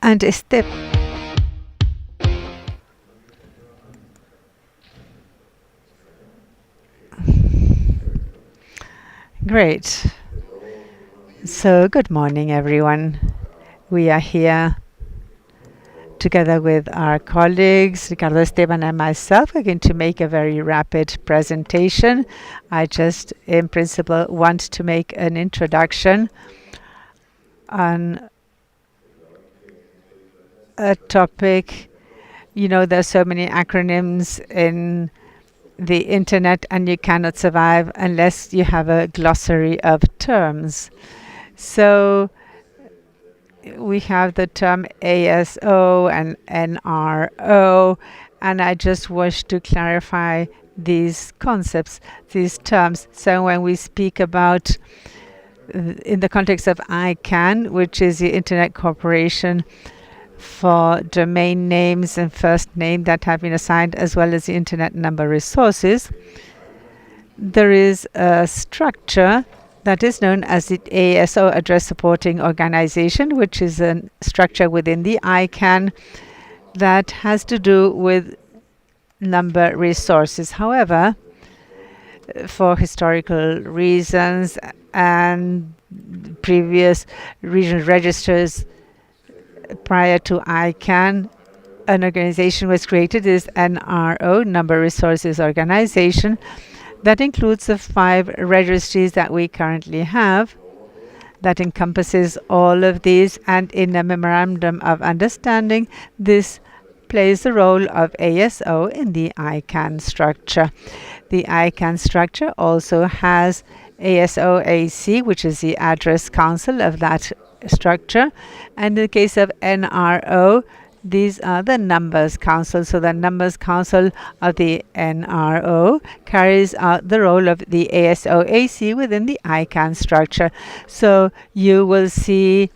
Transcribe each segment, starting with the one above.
And step. Great. So good morning, everyone. We are here together with our colleagues, Ricardo, Esteban, and myself. We're going to make a very rapid presentation. I just, in principle, want to make an introduction on a topic. You know, there's so many acronyms in the internet, and you cannot survive unless you have a glossary of terms. So we have the term ASO and NRO, and I just wish to clarify these concepts, these terms. So when we speak about in the context of ICANN, which is the Internet Corporation for domain names and first name that have been assigned, as well as the Internet number resources, there is a structure that is known as the ASO, Address Supporting Organization, which is a structure within the ICANN that has to do with number resources. However, for historical reasons and previous regional registers prior to ICANN, an organization was created, this NRO, Number Resources Organization, that includes the 5 registries that we currently have. That encompasses all of these, and in a memorandum of understanding, this plays the role of ASO in the ICANN structure. The ICANN structure also has ASO-AC, which is the address council of that structure. And in the case of NRO, these are the numbers council. So the numbers council of the NRO carries out the role of the ASO-AC within the ICANN structure. So you will see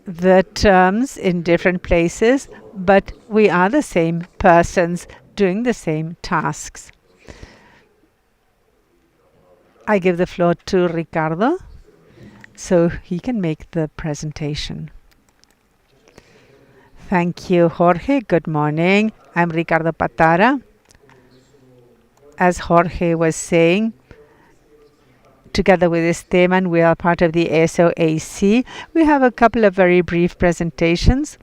the terms in different places, but we are the same persons doing the same tasks. I give the floor to Ricardo so he can make the presentation. Thank you, Jorge. Good morning. I'm Ricardo Patara. As Jorge was saying, together with Esteban, we are part of the ASO-AC. We have a couple of very brief presentations.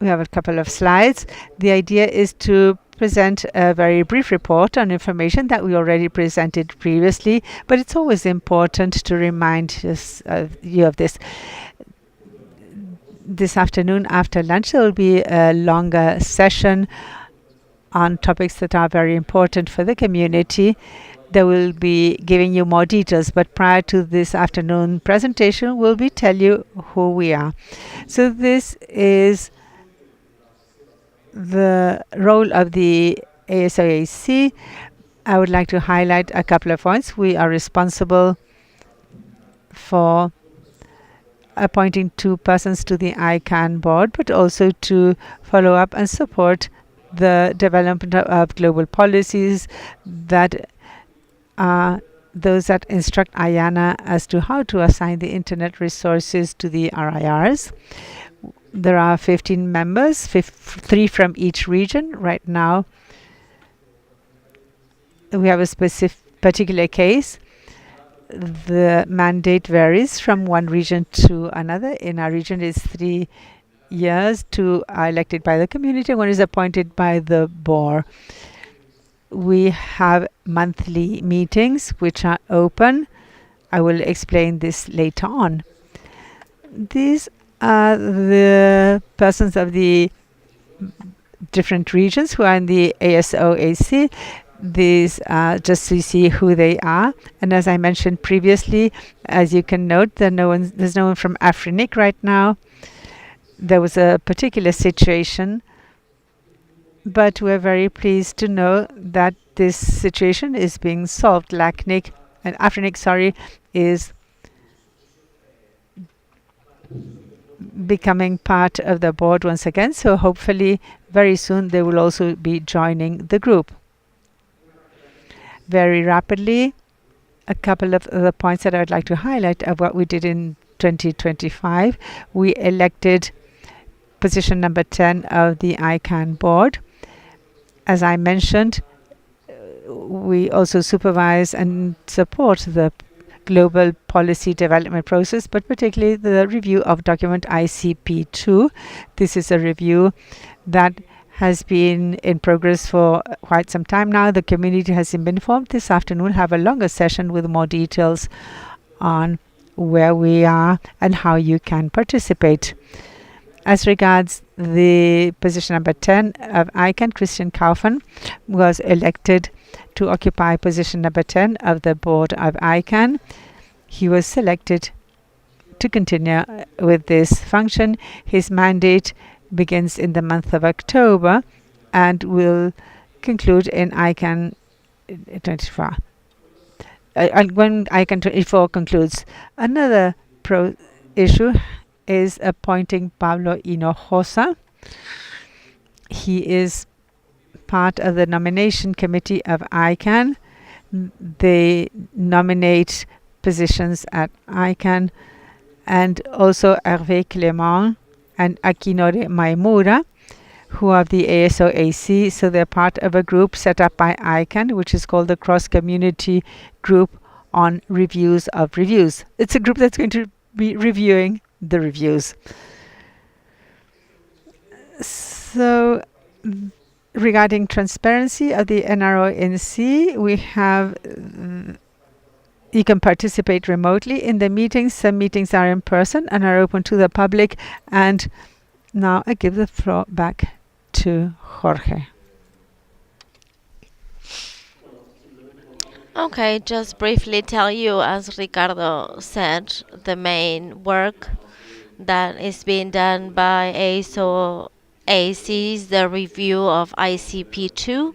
We have a couple of slides. The idea is to present a very brief report on information that we already presented previously, but it's always important to remind you of this. This afternoon after lunch, there will be a longer session on topics that are very important for the community. They will be giving you more details, but prior to this afternoon presentation, we'll be tell you who we are. So this is the role of the ASO-AC. I would like to highlight a couple of points. We are responsible for appointing 2 persons to the ICANN board, but also to follow up and support the development of global policies that are those that instruct IANA as to how to assign the internet resources to the RIRs. There are 15 members, 3 from each region. Right now, we have a particular case. The mandate varies from one region to another. In our region, it's 3 years. 2 are elected by the community, 1 is appointed by the board. We have monthly meetings which are open. I will explain this later on. These are the persons of the different regions who are in the ASO-AC. These are just to see who they are. And as I mentioned previously, as you can note, there's no one from Afrinic right now. There was a particular situation, but we're very pleased to know that this situation is being solved. Afrinic, is becoming part of the board once again. So hopefully very soon they will also be joining the group. Very rapidly, a couple of the points that I would like to highlight of what we did in 2025, we elected position number 10 of the ICANN board. As I mentioned, we also supervise and support the global policy development process, but particularly the review of document ICP2. This is a review that has been in progress for quite some time now. The community has been informed. This afternoon we'll have a longer session with more details on where we are and how you can participate. As regards the position number 10 of ICANN, Christian Kaufmann was elected to occupy position number 10 of the board of ICANN. He was selected to continue with this function. His mandate begins in the month of October and will conclude in ICANN 24. When ICANN 24 concludes. Another issue is appointing Pablo Hinojosa. He is part of the nomination committee of ICANN. They nominate positions at ICANN, and also Hervé Clément and Akinore Maimura, who are the ASO AC. So they're part of a group set up by ICANN, which is called the Cross-Community Group on Reviews of Reviews. It's a group that's going to be reviewing the reviews. So regarding transparency of the NRO NC, we have you can participate remotely in the meetings. Some meetings are in person and are open to the public. And now I give the floor back to Jorge. Okay, just briefly tell you, as Ricardo said, the main work that is being done by ASO AC is the review of ICP2.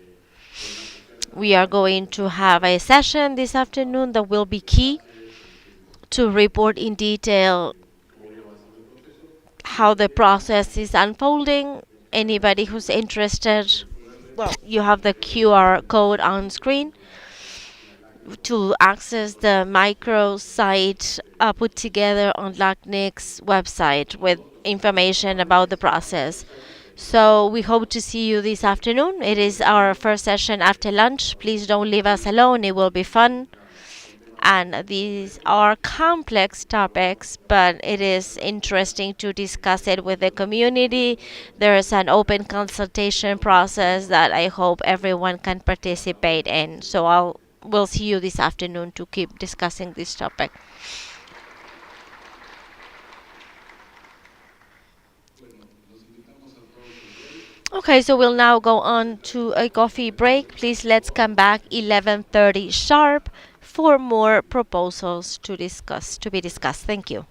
We are going to have a session this afternoon that will be key to report in detail how the process is unfolding. Anybody who's interested, well, you have the QR code on screen to access the microsite put together on LACNIC's website with information about the process. So we hope to see you this afternoon. It is our first session after lunch. Please don't leave us alone. It will be fun. And these are complex topics, but it is interesting to discuss it with the community. There is an open consultation process that I hope everyone can participate in. So we'll see you this afternoon to keep discussing this topic. Okay, so we'll now go on to a coffee break. Please let's come back 11:30 sharp for more proposals to be discussed. Thank you.